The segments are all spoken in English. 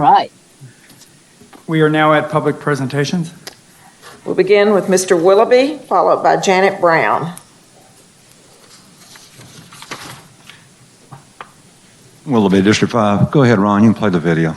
right. We are now at public presentations. We'll begin with Mr. Willoughby, followed by Janet Brown. Willoughby, District 5. Go ahead, Ron. You can play the video.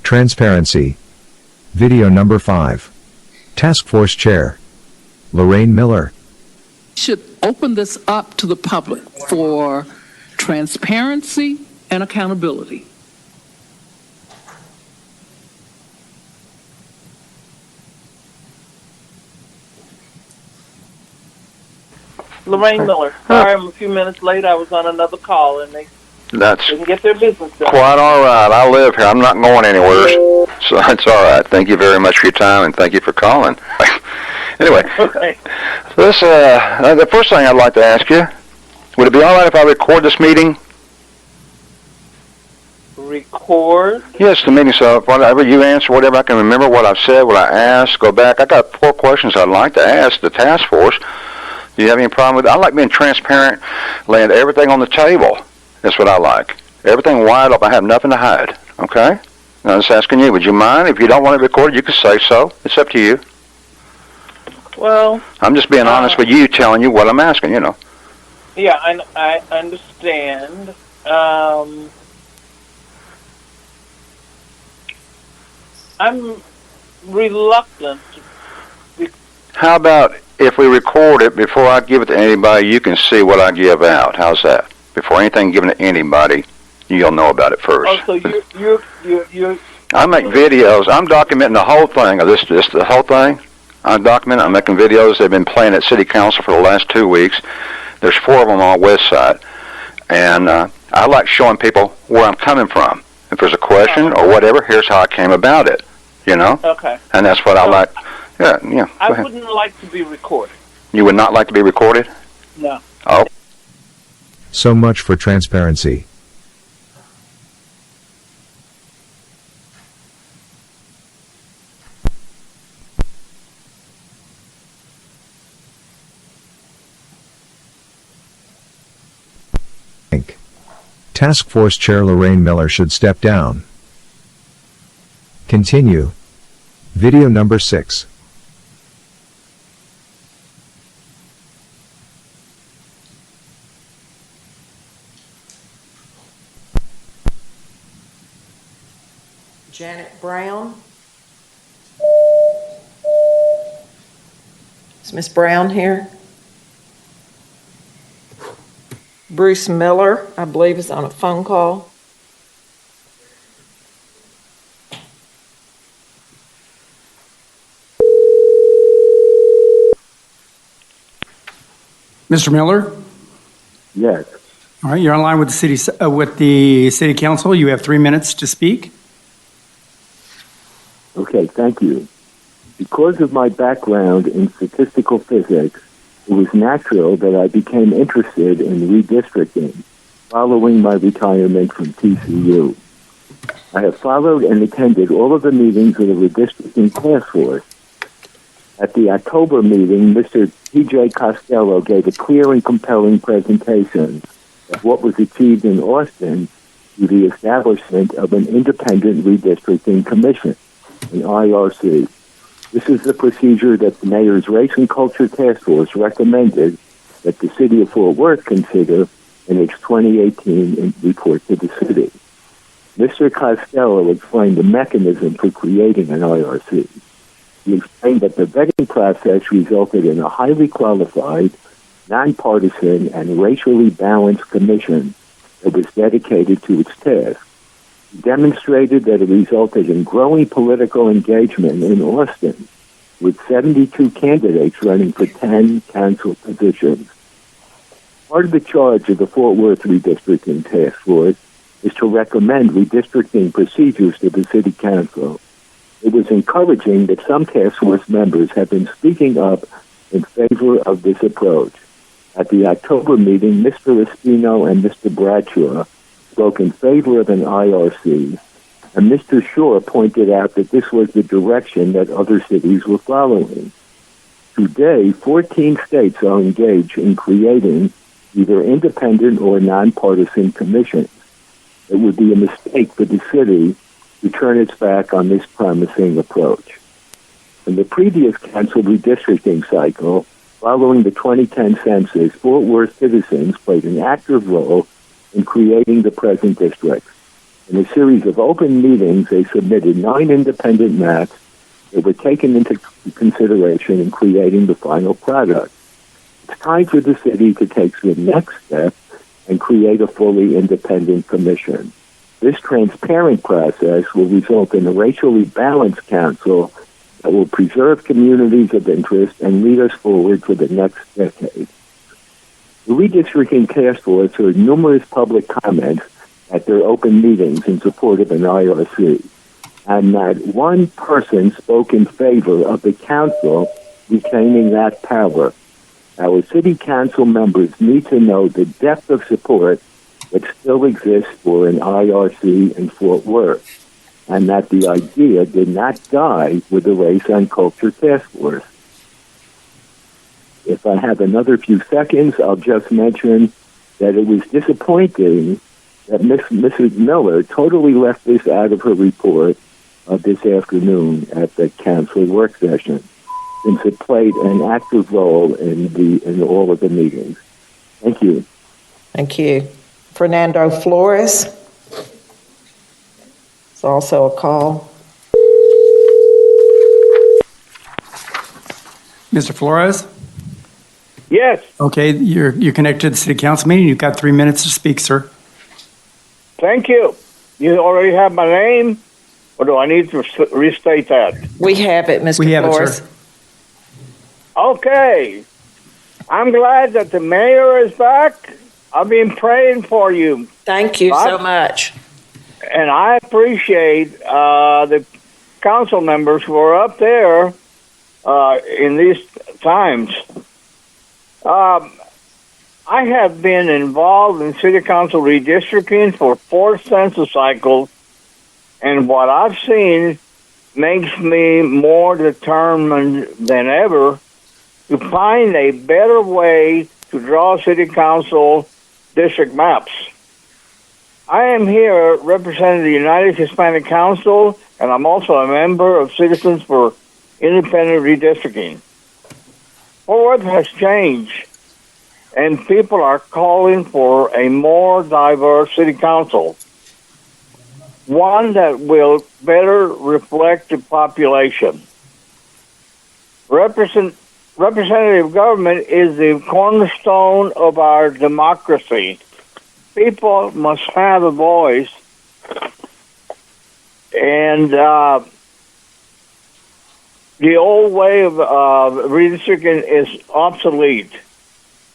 Transparency. Video number 5. Task Force Chair Lorraine Miller. Should open this up to the public for transparency and accountability. Lorraine Miller. Sorry, I'm a few minutes late. I was on another call, and they didn't get their business done. Quite all right. I live here. I'm not going anywhere, so it's all right. Thank you very much for your time, and thank you for calling. Anyway, Okay. this the first thing I'd like to ask you, would it be all right if I record this meeting? Record. Yes, the meeting. So whatever you answer, whatever I can remember what I've said, what I asked, go back. I got 4 questions I'd like to ask the task force. Do you have any problem with it? I like being transparent, laying everything on the table. That's what I like. Everything wide open. I have nothing to hide. Okay? Now I'm just asking you, would you mind? If you don't want it recorded, you can say so. It's up to you. Well, I'm just being honest with you, telling you what I'm asking, you know. yeah, I understand. I'm reluctant. How about if we record it before I give it to anybody, you can see what I give out. How's that? Before anything given to anybody, you'll know about it first. Oh, so you're I make videos. I'm documenting the whole thing of this the whole thing. I'm documenting. I'm making videos. They've been playing at City Council for the last 2 weeks. There's 4 of them on the west side, and I like showing people where I'm coming from. If there's a question or whatever, here's how I came about it. You know. okay. And that's what I like. Yeah. I Go ahead. wouldn't like to be recorded. You would not like to be recorded? No. Oh. So much for transparency. Task Force Chair Lorraine Miller should step down. Continue. Video number 6. Janet Brown. Is Miss Brown here? Bruce Miller, I believe, is on a phone call. Mr. Miller? Yes. All right, you're online with the city council. You have 3 minutes to speak. Okay, thank you. Because of my background in statistical physics, it was natural that I became interested in redistricting following my retirement from TCU. I have followed and attended all of the meetings of the Redistricting Task Force. At the October meeting, Mr. P.J. Costello gave a clear and compelling presentation of what was achieved in Austin through the establishment of an independent redistricting commission, an IRC. This is the procedure that the Mayor's Race and Culture Task Force recommended that the City of Fort Worth consider in its 2018 report to the city. Mr. Costello explained the mechanism for creating an IRC. He explained that the vetting process resulted in a highly qualified, nonpartisan, and racially balanced commission that was dedicated to its task. He demonstrated that it resulted in growing political engagement in Austin, with 72 candidates running for 10 council positions. Part of the charge of the Fort Worth Redistricting Task Force is to recommend redistricting procedures to the City Council. It was encouraging that some task force members have been speaking up in favor of this approach. At the October meeting, Mr. Espino and Mr. Bradshaw spoke in favor of an IRC, and Mr. Shore pointed out that this was the direction that other cities were following. Today, 14 states are engaged in creating either independent or nonpartisan commissions. It would be a mistake for the city to turn its back on this promising approach. In the previous council redistricting cycle, following the 2010 census, Fort Worth citizens played an active role in creating the present districts. In a series of open meetings, they submitted 9 independent maps that were taken into consideration in creating the final product. It's time for the city to take the next step and create a fully independent commission. This transparent process will result in a racially balanced council that will preserve communities of interest and lead us forward for the next decade. The Redistricting Task Force heard numerous public comments at their open meetings in support of an IRC, and not one person spoke in favor of the council retaining that power. Our city council members need to know the depth of support that still exists for an IRC in Fort Worth, and that the idea did not die with the Race and Culture Task Force. If I have another few seconds, I'll just mention that it was disappointing that Mrs. Miller totally left this out of her report this afternoon at the council work session, since it played an active role in all of the meetings. Thank you. Thank you. Fernando Flores. It's also a call. Mr. Flores? Yes, Okay, you're connected to the city council meeting. You've got 3 minutes to speak, sir. thank you. You already have my name, or do I need to restate that? We have it, Mr. We have it, Flores. sir. Okay. I'm glad that the mayor is back. I've been praying for you, Thank you so much. and I appreciate the council members who are up there in these times. I have been involved in city council redistricting for 4 census cycles, and what I've seen makes me more determined than ever to find a better way to draw city council district maps. I am here representing the United Hispanic Council, and I'm also a member of Citizens for Independent Redistricting. Fort Worth has changed, and people are calling for a more diverse city council, one that will better reflect the population. Representative government is the cornerstone of our democracy. People must have a voice, and the old way of redistricting is obsolete.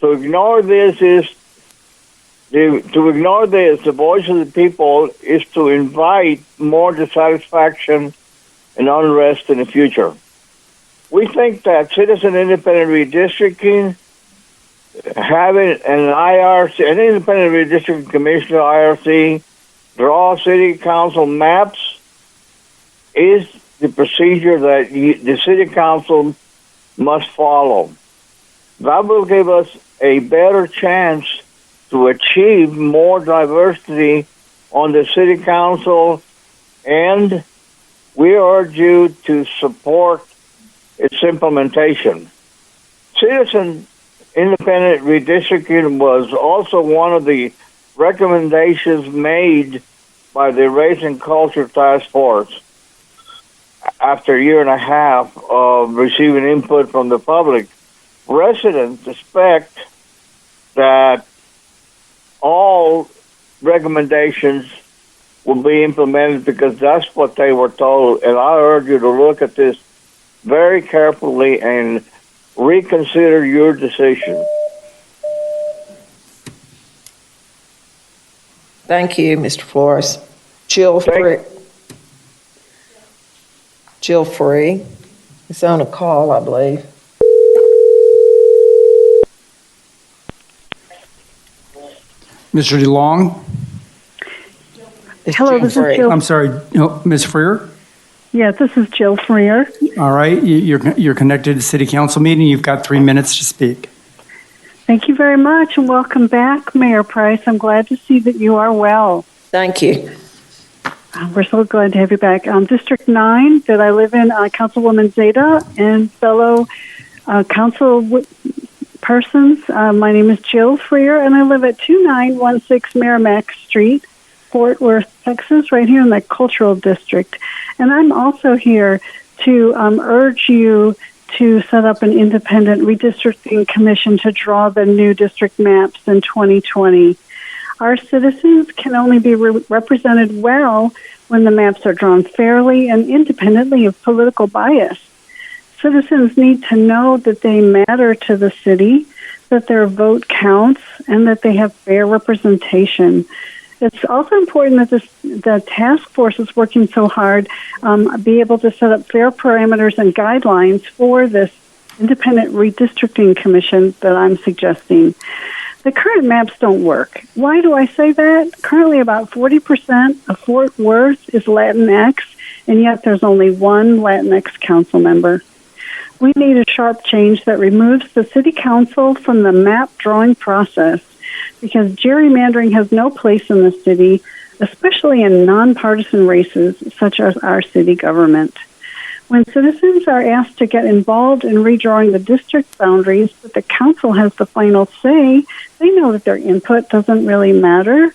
To ignore this, the voice of the people is to invite more dissatisfaction and unrest in the future. We think that citizen independent redistricting, having an IRC, an independent redistricting commission, IRC, draw city council maps, is the procedure that the city council must follow. That will give us a better chance to achieve more diversity on the city council, and we urge you to support its implementation. Citizen independent redistricting was also one of the recommendations made by the Race and Culture Task Force. After a year and a half of receiving input from the public, residents expect that all recommendations will be implemented because that's what they were told. And I urge you to look at this very carefully and reconsider your decision. Thank you, Mr. Flores. Jill Free is on a call, I believe. Mr. DeLong? It's Hello, Jill this is Free. Jill. I'm sorry, Ms. Freer? Yeah, this is Jill Freer. All right, you're connected to City Council meeting. You've got 3 minutes to speak. Thank you very much, and welcome back, Mayor Price. I'm glad to see that you are well. Thank you. We're so glad to have you back. District 9 that I live in, Councilwoman Zeta and fellow council persons. My name is Jill Freer, and I live at 2916 Merrimack Street, Fort Worth, Texas, right here in the Cultural District. And I'm also here to urge you to set up an independent redistricting commission to draw the new district maps in 2020. Our citizens can only be represented well when the maps are drawn fairly and independently of political bias. Citizens need to know that they matter to the city, that their vote counts, and that they have fair representation. It's also important that the task force is working so hard be able to set up fair parameters and guidelines for this independent redistricting commission that I'm suggesting. The current maps don't work. Why do I say that? Currently about 40% of Fort Worth is Latinx, and yet there's only one Latinx council member. We need a sharp change that removes the city council from the map drawing process, because gerrymandering has no place in the city, especially in nonpartisan races such as our city government. When citizens are asked to get involved in redrawing the district boundaries, but the council has the final say, they know that their input doesn't really matter.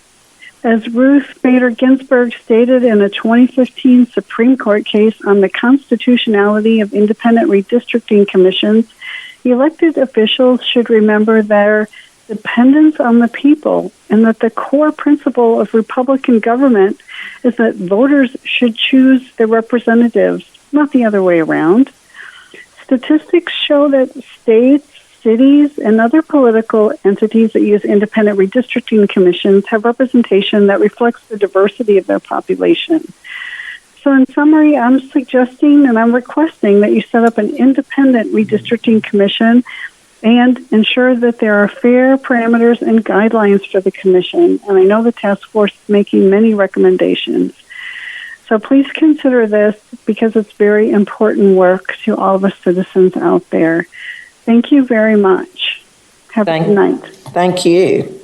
As Ruth Bader Ginsburg stated in a 2015 Supreme Court case on the constitutionality of independent redistricting commissions, elected officials should remember their dependence on the people, and that the core principle of Republican government is that voters should choose their representatives, not the other way around. Statistics show that states, cities, and other political entities that use independent redistricting commissions have representation that reflects the diversity of their population. So in summary, I'm suggesting and I'm requesting that you set up an independent redistricting commission and ensure that there are fair parameters and guidelines for the commission. And I know the task force is making many recommendations. So please consider this, because it's very important work to all of us citizens out there. Thank you very much. Have a good night. Thank you.